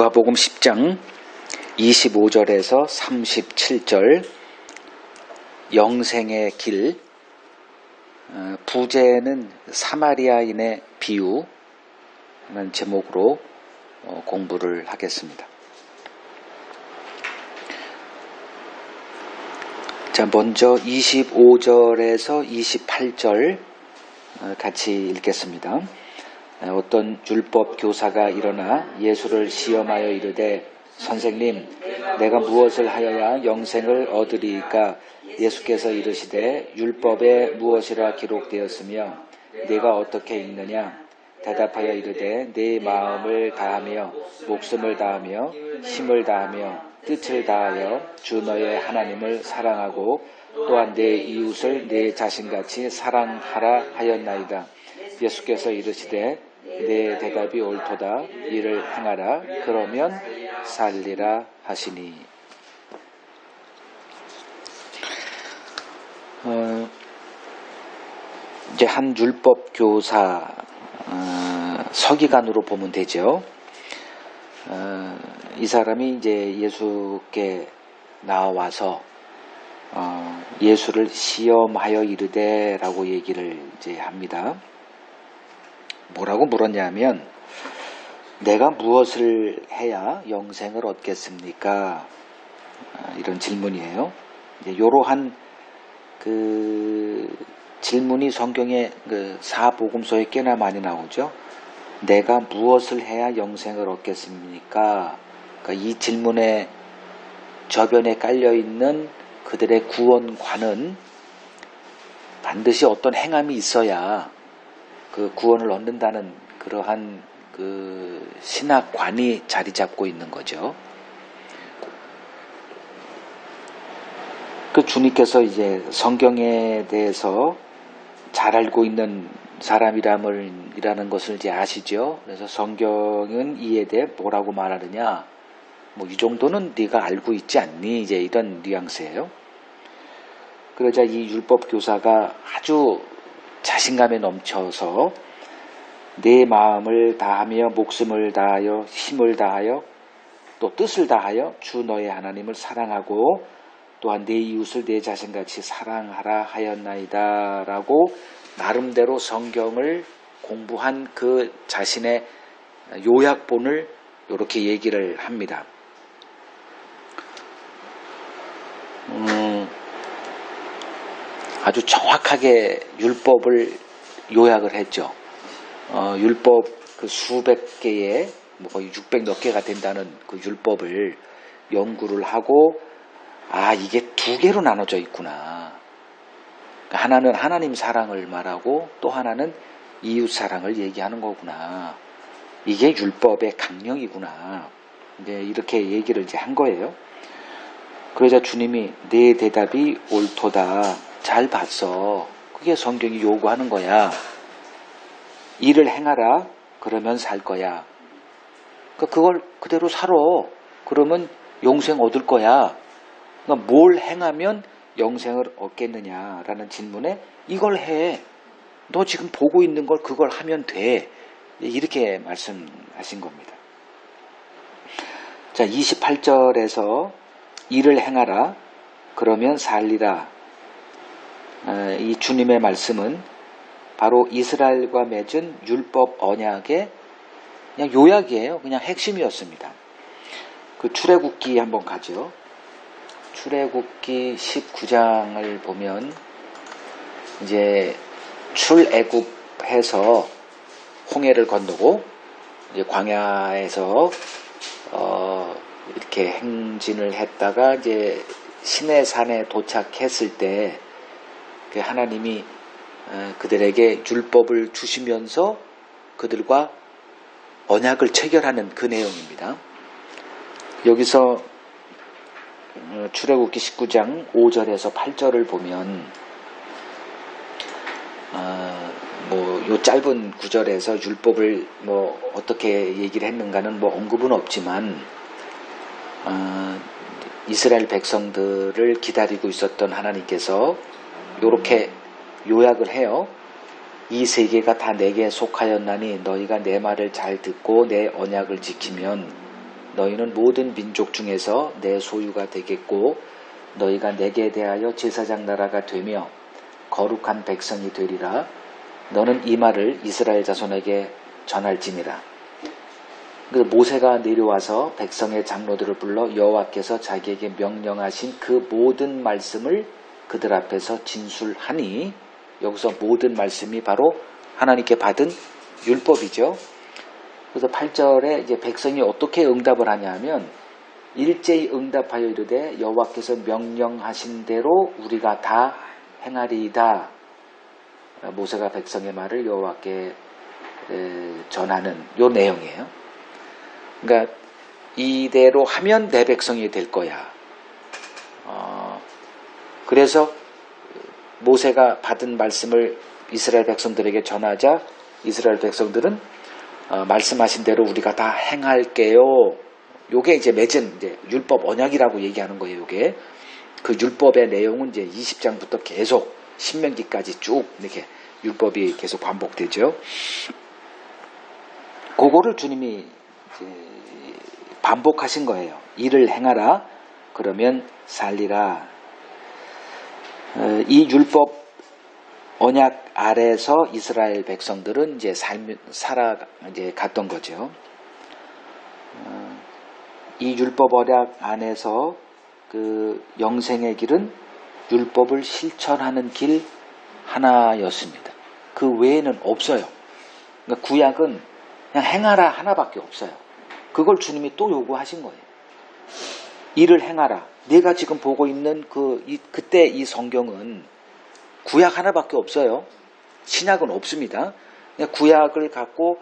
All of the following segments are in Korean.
누가복음 10장 25절에서 37절 영생의 길, 부제는 사마리아인의 비유라는 제목으로 공부를 하겠습니다. 자, 먼저 25절에서 28절 같이 읽겠습니다. 어떤 율법 교사가 일어나 예수를 시험하여 이르되 선생님, 내가 무엇을 하여야 영생을 얻으리이까? 예수께서 이르시되 율법에 무엇이라 기록되었으며 네가 어떻게 읽느냐? 대답하여 이르되 네 마음을 다하며 목숨을 다하며 힘을 다하며 뜻을 다하여 주 너의 하나님을 사랑하고 또한 내 이웃을 내 자신같이 사랑하라 하였나이다. 예수께서 이르시되 내 대답이 옳도다. 이를 행하라. 그러면 살리라 하시니. 이제 한 율법 교사 서기관으로 보면 되죠. 이 사람이 이제 예수께 나와서 예수를 시험하여 이르되라고 얘기를 이제 합니다. 뭐라고 물었냐면 내가 무엇을 해야 영생을 얻겠습니까? 이런 질문이에요. 이러한 질문이 성경의 사복음서에 꽤나 많이 나오죠. 내가 무엇을 해야 영생을 얻겠습니까? 그러니까 이 질문의 저변에 깔려있는 그들의 구원관은 반드시 어떤 행함이 있어야 그 구원을 얻는다는 그러한 신학관이 자리 잡고 있는 거죠. 주님께서 이제 성경에 대해서 잘 알고 있는 사람이라는 것을 이제 아시죠. 그래서 성경은 이에 대해 뭐라고 말하느냐? 이 정도는 네가 알고 있지 않니? 이제 이런 뉘앙스예요. 그러자 이 율법 교사가 아주 자신감에 넘쳐서 내 마음을 다하며 목숨을 다하여 힘을 다하여 또 뜻을 다하여 주 너의 하나님을 사랑하고 또한 내 이웃을 내 자신같이 사랑하라 하였나이다 라고 나름대로 성경을 공부한 그 자신의 요약본을 이렇게 얘기를 합니다. 아주 정확하게 율법을 요약을 했죠. 율법 수백 개의 거의 600 몇 개가 된다는 그 율법을 연구를 하고 이게 두 개로 나눠져 있구나. 하나는 하나님 사랑을 말하고 또 하나는 이웃 사랑을 얘기하는 거구나. 이게 율법의 강령이구나. 이렇게 얘기를 이제 한 거예요. 그러자 주님이 내 대답이 옳도다. 잘 봤어. 그게 성경이 요구하는 거야. 일을 행하라. 그러면 살 거야. 그걸 그대로 살아. 그러면 영생 얻을 거야. 뭘 행하면 영생을 얻겠느냐라는 질문에 이걸 해. 너 지금 보고 있는 걸 그걸 하면 돼. 이렇게 말씀하신 겁니다. 자, 28절에서 일을 행하라. 그러면 살리라. 이 주님의 말씀은 바로 이스라엘과 맺은 율법 언약의 그냥 요약이에요. 그냥 핵심이었습니다. 출애굽기 한번 가죠. 출애굽기 19장을 보면 이제 출애굽해서 홍해를 건너고 이제 광야에서 이렇게 행진을 했다가 이제 시내산에 도착했을 때 하나님이 그들에게 율법을 주시면서 그들과 언약을 체결하는 그 내용입니다. 여기서 출애굽기 19장 5절에서 8절을 보면 요 짧은 구절에서 율법을 어떻게 얘기를 했는가는 언급은 없지만 이스라엘 백성들을 기다리고 있었던 하나님께서 이렇게 요약을 해요. 이 세계가 다 내게 속하였나니 너희가 내 말을 잘 듣고 내 언약을 지키면 너희는 모든 민족 중에서 내 소유가 되겠고 너희가 내게 대하여 제사장 나라가 되며 거룩한 백성이 되리라. 너는 이 말을 이스라엘 자손에게 전할지니라. 모세가 내려와서 백성의 장로들을 불러 여호와께서 자기에게 명령하신 그 모든 말씀을 그들 앞에서 진술하니, 여기서 모든 말씀이 바로 하나님께 받은 율법이죠. 그래서 8절에 이제 백성이 어떻게 응답을 하냐면, 일제히 응답하여 이르되 여호와께서 명령하신 대로 우리가 다 행하리이다. 모세가 백성의 말을 여호와께 전하는 요 내용이에요. 그러니까 이대로 하면 내 백성이 될 거야. 그래서 모세가 받은 말씀을 이스라엘 백성들에게 전하자 이스라엘 백성들은 말씀하신 대로 우리가 다 행할게요. 요게 이제 맺은 이제 율법 언약이라고 얘기하는 거예요. 요게 그 율법의 내용은 이제 20장부터 계속 신명기까지 쭉 이렇게 율법이 계속 반복되죠. 그거를 주님이 이제 반복하신 거예요. 이를 행하라. 그러면 살리라. 이 율법 언약 아래서 이스라엘 백성들은 이제 이제 갔던 거죠. 이 율법 언약 안에서 그 영생의 길은 율법을 실천하는 길 하나였습니다. 그 외에는 없어요. 그러니까 구약은 그냥 행하라 하나밖에 없어요. 그걸 주님이 또 요구하신 거예요. 이를 행하라. 내가 지금 보고 있는 그때 이 성경은 구약 하나밖에 없어요. 신약은 없습니다. 그냥 구약을 갖고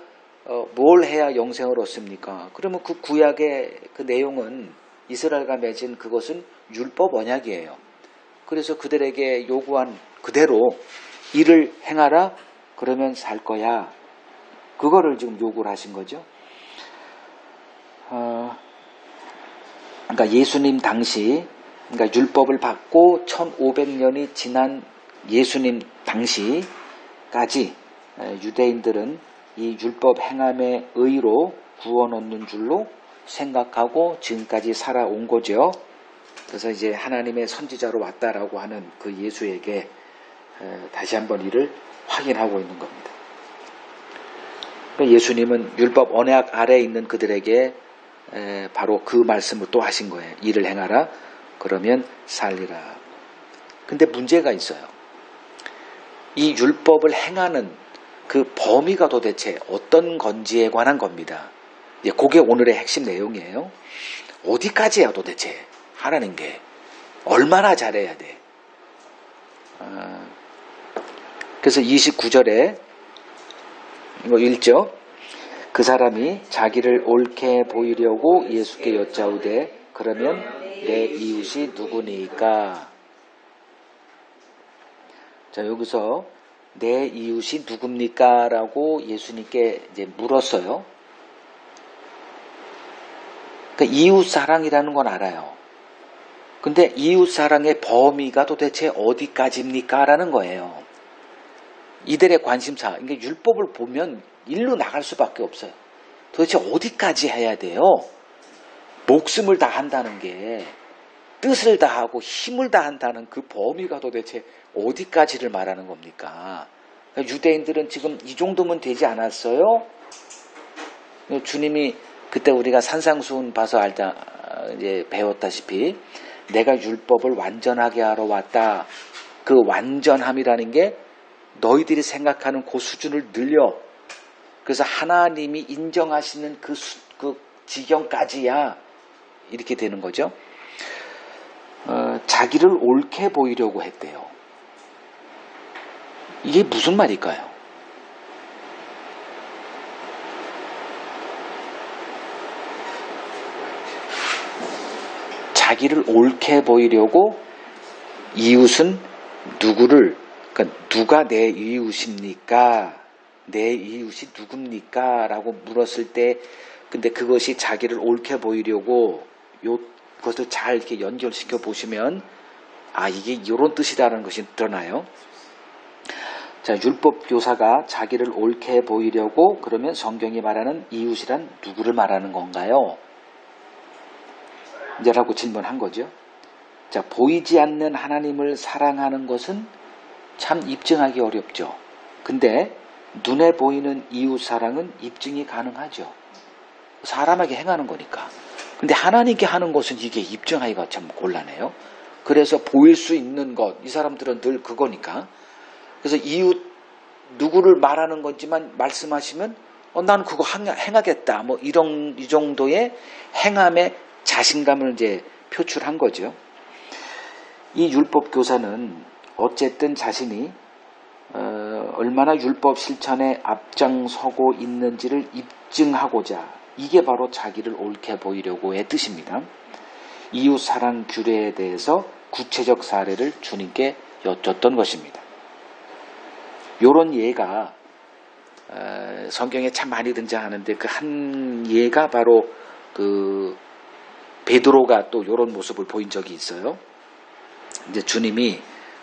뭘 해야 영생을 얻습니까? 그러면 그 구약의 그 내용은 이스라엘과 맺은 그것은 율법 언약이에요. 그래서 그들에게 요구한 그대로 이를 행하라. 그러면 살 거야. 그거를 지금 요구를 하신 거죠. 그러니까 예수님 당시, 그러니까 율법을 받고 1500년이 지난 예수님 당시까지 유대인들은 이 율법 행함의 의로 구원 얻는 줄로 생각하고 지금까지 살아온 거죠. 그래서 이제 하나님의 선지자로 왔다라고 하는 그 예수에게 다시 한번 이를 확인하고 있는 겁니다. 예수님은 율법 언약 아래에 있는 그들에게 바로 그 말씀을 또 하신 거예요. 이를 행하라. 그러면 살리라. 근데 문제가 있어요. 이 율법을 행하는 그 범위가 도대체 어떤 건지에 관한 겁니다. 그게 오늘의 핵심 내용이에요. 어디까지야 도대체 하라는 게. 얼마나 잘해야 돼. 그래서 29절에 이거 읽죠. 그 사람이 자기를 옳게 보이려고 예수께 여짜오되 그러면 내 이웃이 누구니까? 자, 여기서 내 이웃이 누굽니까? 라고 예수님께 이제 물었어요. 그러니까 이웃 사랑이라는 건 알아요. 근데 이웃 사랑의 범위가 도대체 어디까지입니까? 라는 거예요. 이들의 관심사. 그러니까 율법을 보면 일로 나갈 수밖에 없어요. 도대체 어디까지 해야 돼요? 목숨을 다한다는 게 뜻을 다하고 힘을 다한다는 그 범위가 도대체 어디까지를 말하는 겁니까? 그러니까 유대인들은 지금 이 정도면 되지 않았어요? 주님이 그때 우리가 산상수훈 봐서 이제 배웠다시피 내가 율법을 완전하게 하러 왔다. 그 완전함이라는 게 너희들이 생각하는 그 수준을 늘려. 그래서 하나님이 인정하시는 그 지경까지야 이렇게 되는 거죠. 자기를 옳게 보이려고 했대요. 이게 무슨 말일까요? 자기를 옳게 보이려고 이웃은 누구를, 그러니까 누가 내 이웃입니까? 내 이웃이 누굽니까? 라고 물었을 때, 근데 그것이 자기를 옳게 보이려고 그것을 잘 이렇게 연결시켜 보시면, 이게 이런 뜻이라는 것이 드러나요. 자, 율법 교사가 자기를 옳게 보이려고 그러면 성경이 말하는 이웃이란 누구를 말하는 건가요? 이제라고 질문한 거죠. 자, 보이지 않는 하나님을 사랑하는 것은 참 입증하기 어렵죠. 근데 눈에 보이는 이웃 사랑은 입증이 가능하죠. 사람에게 행하는 거니까. 근데 하나님께 하는 것은 이게 입증하기가 참 곤란해요. 그래서 보일 수 있는 것, 이 사람들은 늘 그거니까. 그래서 이웃 누구를 말하는 거지만 말씀하시면 나는 그거 행하겠다. 뭐 이 정도의 행함의 자신감을 이제 표출한 거죠. 이 율법 교사는 어쨌든 자신이 얼마나 율법 실천에 앞장서고 있는지를 입증하고자, 이게 바로 자기를 옳게 보이려고의 뜻입니다. 이웃 사랑 규례에 대해서 구체적 사례를 주님께 여쭙던 것입니다. 요런 예가 성경에 참 많이 등장하는데 그 한 예가 바로 그 베드로가 또 요런 모습을 보인 적이 있어요. 이제 주님이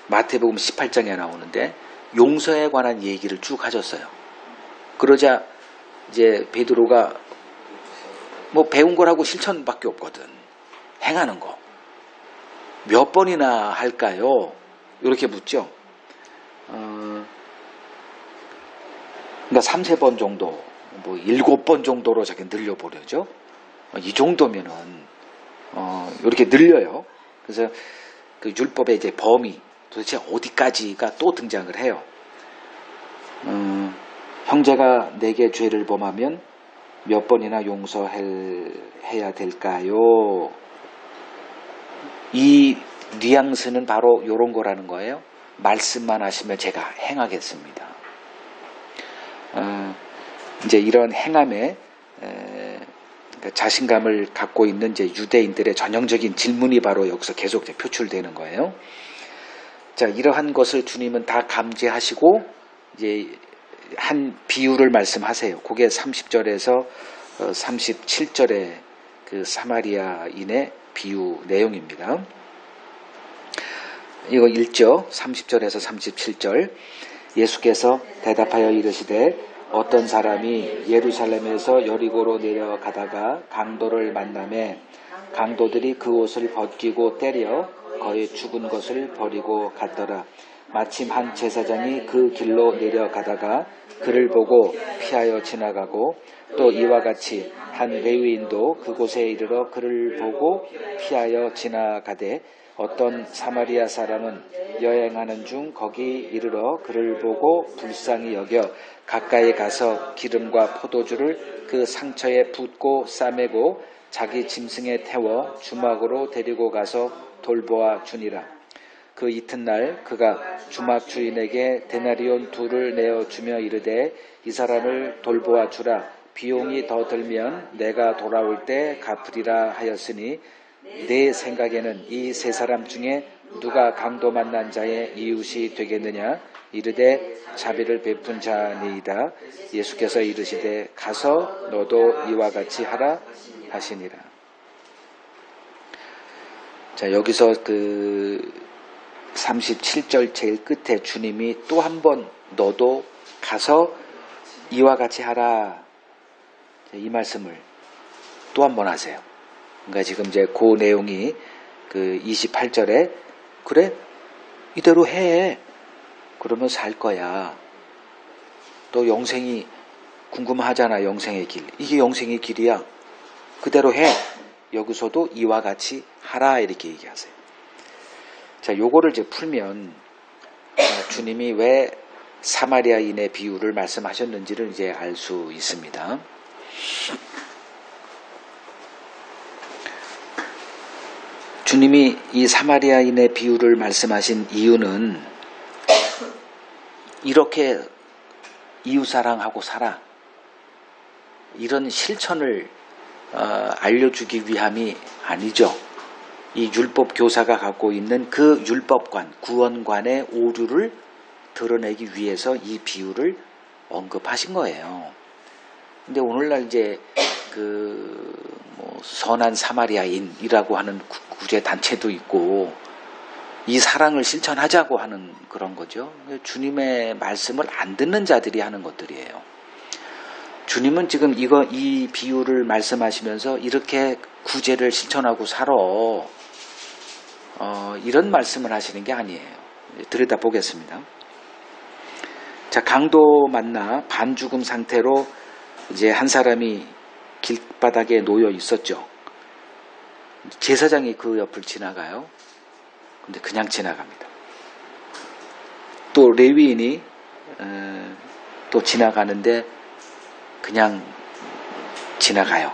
마태복음 18장에 나오는데 용서에 관한 얘기를 쭉 하셨어요. 그러자 이제 베드로가 뭐 배운 거라고 실천밖에 없거든. 행하는 거. 몇 번이나 할까요? 이렇게 묻죠. 그러니까 3-4번 정도, 뭐 7번 정도로 자기 늘려보려죠. 이 정도면은 이렇게 늘려요. 그래서 그 율법의 이제 범위, 도대체 어디까지가 또 등장을 해요. 형제가 내게 죄를 범하면 몇 번이나 용서해야 될까요? 이 뉘앙스는 바로 이런 거라는 거예요. 말씀만 하시면 제가 행하겠습니다. 이제 이런 행함에 자신감을 갖고 있는 이제 유대인들의 전형적인 질문이 바로 여기서 계속 이제 표출되는 거예요. 자, 이러한 것을 주님은 다 감지하시고 이제 한 비유를 말씀하세요. 그게 30절에서 37절의 그 사마리아인의 비유 내용입니다. 이거 읽죠. 30절에서 37절. 예수께서 대답하여 이르시되 어떤 사람이 예루살렘에서 여리고로 내려가다가 강도를 만나매 강도들이 그 옷을 벗기고 때려 거의 죽은 것을 버리고 갔더라. 마침 한 제사장이 그 길로 내려가다가 그를 보고 피하여 지나가고 또 이와 같이 한 레위인도 그곳에 이르러 그를 보고 피하여 지나가되 어떤 사마리아 사람은 여행하는 중 거기 이르러 그를 보고 불쌍히 여겨 가까이 가서 기름과 포도주를 그 상처에 붓고 싸매고 자기 짐승에 태워 주막으로 데리고 가서 돌보아 주니라. 그 이튿날 그가 주막 주인에게 데나리온 2를 내어주며 이르되 이 사람을 돌보아 주라. 비용이 더 들면 내가 돌아올 때 갚으리라 하였으니 내 생각에는 이 3사람 중에 누가 강도 만난 자의 이웃이 되겠느냐? 이르되 자비를 베푼 자니이다. 예수께서 이르시되 가서 너도 이와 같이 하라 하시니라. 자, 여기서 그 37절 제일 끝에 주님이 또 한 번 너도 가서 이와 같이 하라. 이 말씀을 또 한 번 하세요. 그러니까 지금 이제 그 내용이 그 28절에 그래? 이대로 해. 그러면 살 거야. 또 영생이 궁금하잖아. 영생의 길. 이게 영생의 길이야. 그대로 해. 여기서도 이와 같이 하라 이렇게 얘기하세요. 자, 요거를 이제 풀면 주님이 왜 사마리아인의 비유를 말씀하셨는지를 이제 알 수 있습니다. 주님이 이 사마리아인의 비유를 말씀하신 이유는 이렇게 이웃사랑하고 살아. 이런 실천을 알려주기 위함이 아니죠. 이 율법 교사가 갖고 있는 그 율법관, 구원관의 오류를 드러내기 위해서 이 비유를 언급하신 거예요. 근데 오늘날 이제 뭐 선한 사마리아인이라고 하는 구제 단체도 있고 이 사랑을 실천하자고 하는 그런 거죠. 주님의 말씀을 안 듣는 자들이 하는 것들이에요. 주님은 지금 이 비유를 말씀하시면서 이렇게 구제를 실천하고 살아. 이런 말씀을 하시는 게 아니에요. 들여다 보겠습니다. 자, 강도 만나 반죽음 상태로 이제 한 사람이 길바닥에 놓여 있었죠. 제사장이 그 옆을 지나가요. 근데 그냥 지나갑니다. 또 레위인이 또 지나가는데 그냥 지나가요.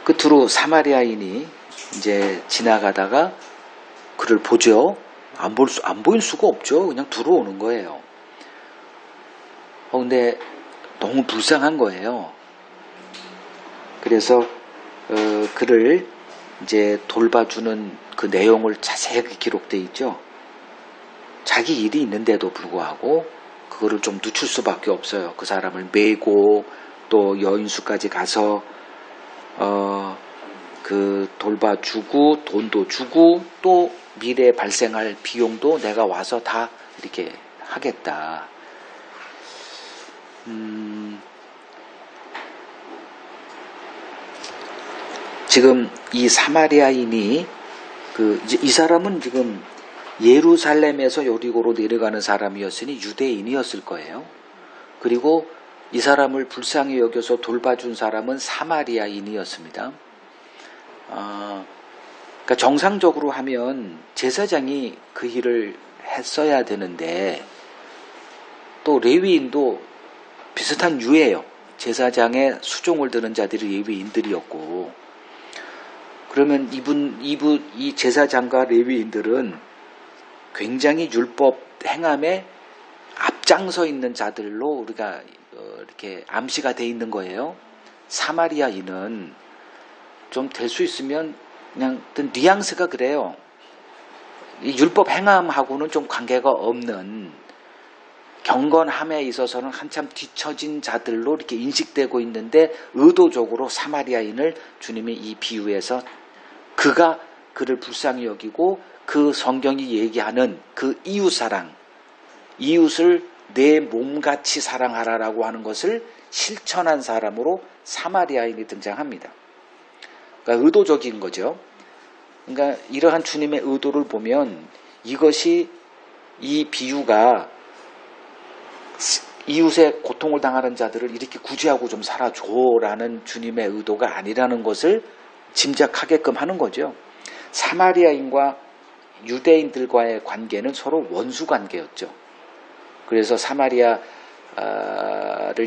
끝으로 사마리아인이 이제 지나가다가 그를 보죠. 안 보일 수가 없죠. 그냥 들어오는 거예요. 근데 너무 불쌍한 거예요. 그래서 그를 이제 돌봐주는 그 내용을 자세히 기록되어 있죠. 자기 일이 있는데도 불구하고 그거를 좀 늦출 수밖에 없어요. 그 사람을 메고 또 여인수까지 가서 그 돌봐주고 돈도 주고 또 미래에 발생할 비용도 내가 와서 다 이렇게 하겠다. 지금 이 사마리아인이 이 사람은 지금 예루살렘에서 여리고로 내려가는 사람이었으니 유대인이었을 거예요. 그리고 이 사람을 불쌍히 여겨서 돌봐준 사람은 사마리아인이었습니다. 그러니까 정상적으로 하면 제사장이 그 일을 했어야 되는데 또 레위인도 비슷한 유예요. 제사장의 수종을 드는 자들이 레위인들이었고, 그러면 이 제사장과 레위인들은 굉장히 율법 행함에 앞장서 있는 자들로 우리가 이렇게 암시가 돼 있는 거예요. 사마리아인은 좀 될 수 있으면 그냥 어떤 뉘앙스가 그래요. 이 율법 행함하고는 좀 관계가 없는, 경건함에 있어서는 한참 뒤처진 자들로 이렇게 인식되고 있는데, 의도적으로 사마리아인을 주님이 이 비유에서 그가 그를 불쌍히 여기고 그 성경이 얘기하는 그 이웃사랑, 이웃을 내 몸같이 사랑하라라고 하는 것을 실천한 사람으로 사마리아인이 등장합니다. 그러니까 의도적인 거죠. 그러니까 이러한 주님의 의도를 보면 이것이, 이 비유가 이웃의 고통을 당하는 자들을 이렇게 구제하고 좀 살아줘라는 주님의 의도가 아니라는 것을 짐작하게끔 하는 거죠. 사마리아인과 유대인들과의 관계는 서로 원수 관계였죠. 그래서 사마리아를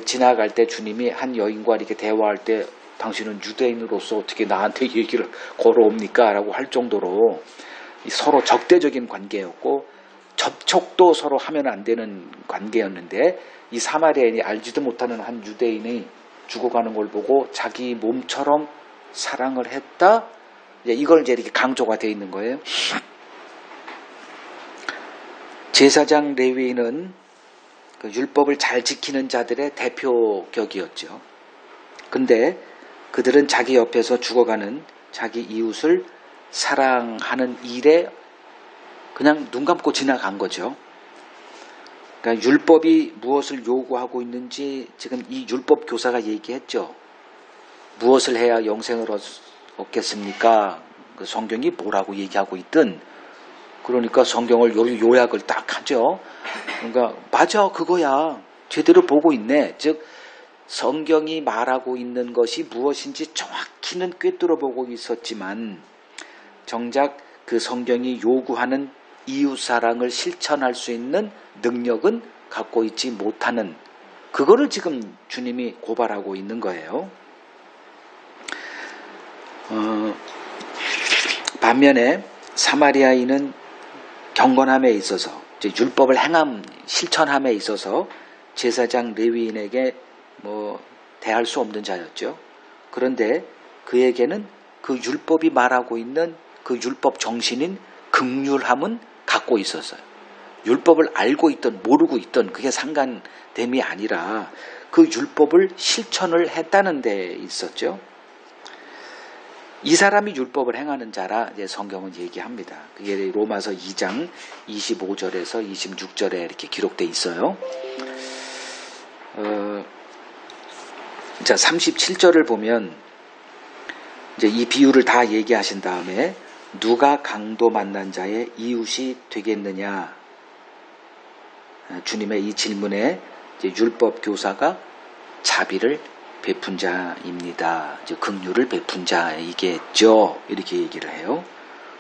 지나갈 때 주님이 한 여인과 이렇게 대화할 때 당신은 유대인으로서 어떻게 나한테 얘기를 걸어옵니까? 라고 할 정도로 서로 적대적인 관계였고, 접촉도 서로 하면 안 되는 관계였는데, 이 사마리아인이 알지도 못하는 한 유대인이 죽어가는 걸 보고 자기 몸처럼 사랑을 했다. 이걸 이제 이렇게 강조가 되어 있는 거예요. 제사장 레위인은 그 율법을 잘 지키는 자들의 대표격이었죠. 근데 그들은 자기 옆에서 죽어가는 자기 이웃을 사랑하는 일에 그냥 눈 감고 지나간 거죠. 그러니까 율법이 무엇을 요구하고 있는지 지금 이 율법 교사가 얘기했죠. 무엇을 해야 영생을 얻겠습니까? 그 성경이 뭐라고 얘기하고 있든, 그러니까 성경을 요약을 딱 하죠. 그러니까 맞아, 그거야. 제대로 보고 있네. 즉 성경이 말하고 있는 것이 무엇인지 정확히는 꿰뚫어 보고 있었지만, 정작 그 성경이 요구하는 이웃사랑을 실천할 수 있는 능력은 갖고 있지 못하는, 그거를 지금 주님이 고발하고 있는 거예요. 반면에 사마리아인은 경건함에 있어서, 율법을 실천함에 있어서 제사장 레위인에게 대할 수 없는 자였죠. 그런데 그에게는 그 율법이 말하고 있는 그 율법 정신인 긍휼함은 갖고 있었어요. 율법을 알고 있던 모르고 있던 그게 상관됨이 아니라 그 율법을 실천을 했다는 데 있었죠. 이 사람이 율법을 행하는 자라 이제 성경은 얘기합니다. 그게 로마서 2장 25절에서 26절에 이렇게 기록되어 있어요. 자, 37절을 보면 이제 이 비유를 다 얘기하신 다음에 누가 강도 만난 자의 이웃이 되겠느냐? 주님의 이 질문에 이제 율법 교사가 자비를 베푼 자입니다. 이제 긍휼을 베푼 자이겠죠. 이렇게 얘기를 해요.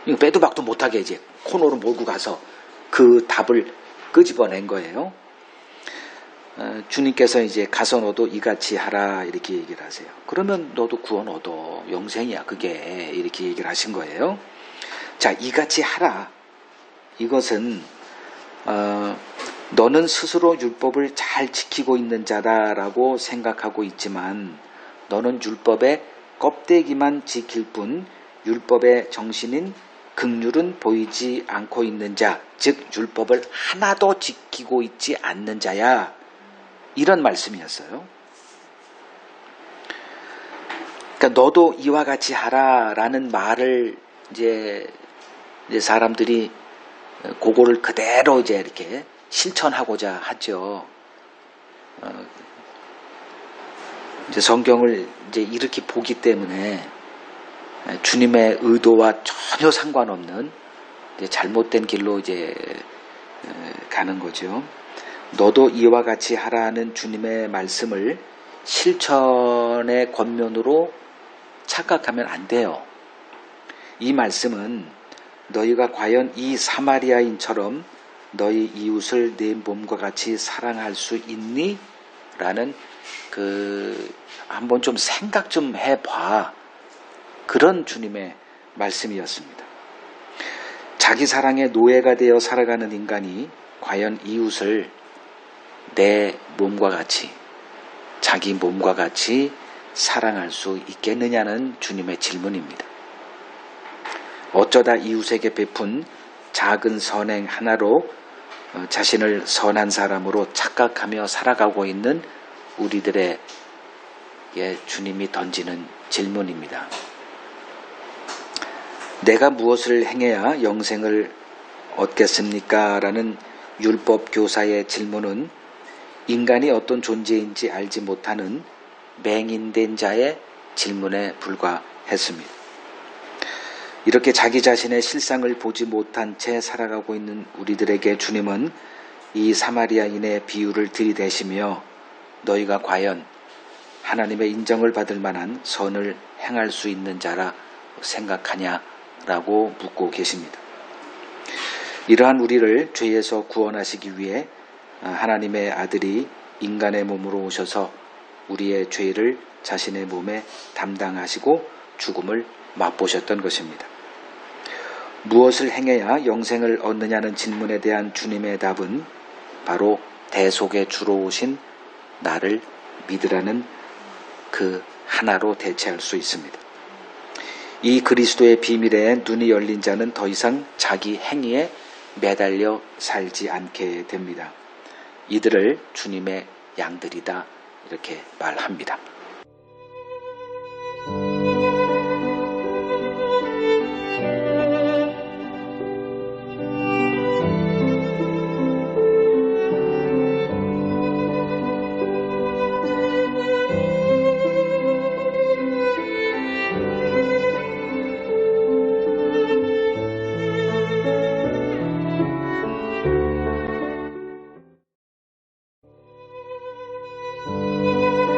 이거 빼도 박도 못하게 이제 코너로 몰고 가서 그 답을 끄집어낸 거예요. 주님께서 이제 가서 너도 이같이 하라 이렇게 얘기를 하세요. 그러면 너도 구원 얻어. 영생이야 그게. 이렇게 얘기를 하신 거예요. 자, 이같이 하라. 이것은 너는 스스로 율법을 잘 지키고 있는 자다라고 생각하고 있지만 너는 율법의 껍데기만 지킬 뿐 율법의 정신인 긍휼은 보이지 않고 있는 자, 즉 율법을 하나도 지키고 있지 않는 자야. 이런 말씀이었어요. 그러니까 너도 이와 같이 하라라는 말을 이제 사람들이 그거를 그대로 이제 이렇게 실천하고자 하죠. 이제 성경을 이제 이렇게 보기 때문에 주님의 의도와 전혀 상관없는 이제 잘못된 길로 이제 가는 거죠. 너도 이와 같이 하라는 주님의 말씀을 실천의 권면으로 착각하면 안 돼요. 이 말씀은 너희가 과연 이 사마리아인처럼 너희 이웃을 내 몸과 같이 사랑할 수 있니? 라는 한번 좀 생각 좀 해봐. 그런 주님의 말씀이었습니다. 자기 사랑의 노예가 되어 살아가는 인간이 과연 이웃을 내 몸과 같이, 자기 몸과 같이 사랑할 수 있겠느냐는 주님의 질문입니다. 어쩌다 이웃에게 베푼 작은 선행 하나로 자신을 선한 사람으로 착각하며 살아가고 있는 우리들의 주님이 던지는 질문입니다. 내가 무엇을 행해야 영생을 얻겠습니까? 라는 율법 교사의 질문은 인간이 어떤 존재인지 알지 못하는 맹인된 자의 질문에 불과했습니다. 이렇게 자기 자신의 실상을 보지 못한 채 살아가고 있는 우리들에게 주님은 이 사마리아인의 비유를 들이대시며 너희가 과연 하나님의 인정을 받을 만한 선을 행할 수 있는 자라 생각하냐라고 묻고 계십니다. 이러한 우리를 죄에서 구원하시기 위해 하나님의 아들이 인간의 몸으로 오셔서 우리의 죄를 자신의 몸에 담당하시고 죽음을 맛보셨던 것입니다. 무엇을 행해야 영생을 얻느냐는 질문에 대한 주님의 답은 바로 대속의 주로 오신 나를 믿으라는 그 하나로 대체할 수 있습니다. 이 그리스도의 비밀에 눈이 열린 자는 더 이상 자기 행위에 매달려 살지 않게 됩니다. 이들을 주님의 양들이다 이렇게 말합니다.